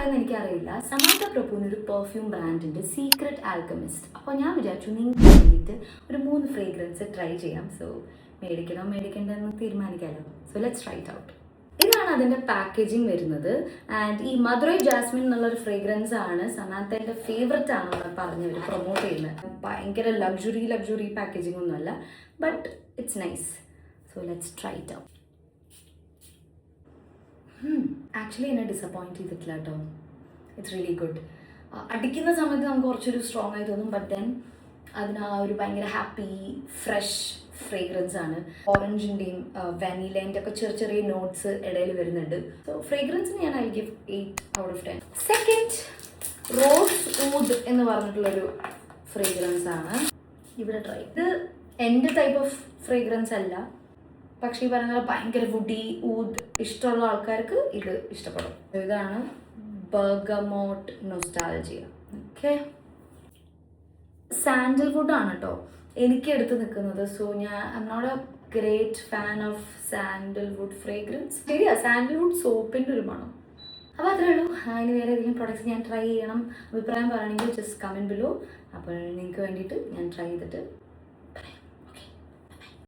അറിയാമെന്ന് എനിക്കറിയില്ല. സമാന്ത പ്രഭുവിന് ഒരു പെർഫ്യൂം ബ്രാൻഡുണ്ട്, സീക്രട്ട് ആൽക്കമിസ്റ്റ്. അപ്പോൾ ഞാൻ വിചാരിച്ചു നിങ്ങൾക്ക് വേണ്ടിയിട്ട് ഒരു 3 ഫ്രേഗ്രൻസ് ട്രൈ ചെയ്യാം. സോ മേടിക്കണോ മേടിക്കണ്ടെന്ന് തീരുമാനിക്കാമല്ലോ. So let's try it out. ഇതാണ് അതിൻ്റെ പാക്കേജിങ് വരുന്നത്. ആൻഡ് ഈ മധുരൈ ജാസ്മിൻ എന്നുള്ളൊരു ഫ്രേഗ്രൻസ് ആണ് സമാന്തയുടെ ഫേവററ്റ് ആണെന്ന് പറഞ്ഞവർ പ്രൊമോട്ട് ചെയ്യുന്നത്. ഭയങ്കര ലക്ഷറി പാക്കേജിംഗ് ഒന്നുമല്ല, but it's nice. So let's try it out. Actually എന്നെ ഡിസപ്പോയിൻറ്റ് ചെയ്തിട്ടില്ല കേട്ടോ. It's really good. അടിക്കുന്ന സമയത്ത് നമുക്ക് കുറച്ചൊരു സ്ട്രോങ് ആയി തോന്നും, ബട്ട് ദെൻ അതിന് ആ ഒരു ഭയങ്കര ഹാപ്പി ഫ്രഷ് ഫ്രേഗ്രൻസ് ആണ്. ഓറഞ്ചിൻ്റെയും വാനിലേൻ്റെ ഒക്കെ ചെറിയ നോട്ട്സ് ഇടയിൽ വരുന്നുണ്ട്. സോ ഫ്രേഗ്രൻസിന് ഞാൻ I give 8 out of 10. Second, rose oud എന്ന് പറഞ്ഞിട്ടുള്ളൊരു ഫ്രേഗ്രൻസ് ആണ്. ഇവിടെ ട്രൈ. ഇത് എൻ്റെ ടൈപ്പ് ഓഫ് ഫ്രേഗ്രൻസ് അല്ല, പക്ഷേ ഈ പറഞ്ഞ ഭയങ്കര വുഡി ഊദ് ഇഷ്ടമുള്ള ആൾക്കാർക്ക് ഇത് ഇഷ്ടപ്പെടും. ഇതാണ് ബർഗമോട്ട് നൊസ്റ്റാൾജിയ. ഓക്കെ, സാൻഡൽവുഡ് ആണ് കേട്ടോ എനിക്ക് എടുത്ത് നിൽക്കുന്നത്. സോ ഞാൻ I am not a great fan of sandalwood fragrance. ശരിയാ, സാൻഡൽവുഡ് സോപ്പിൻ്റെ ഒരു മണം. അപ്പോൾ അത്രേ ഉള്ളൂ. അതിന് വേറെ ഏതെങ്കിലും പ്രൊഡക്ട്സ് ഞാൻ ട്രൈ ചെയ്യണം, അഭിപ്രായം പറയുകയാണെങ്കിൽ ജസ്റ്റ് കമൻറ്റ് ബിലോ. അപ്പോൾ നിങ്ങൾക്ക് വേണ്ടിയിട്ട് ഞാൻ ട്രൈ ചെയ്തിട്ട്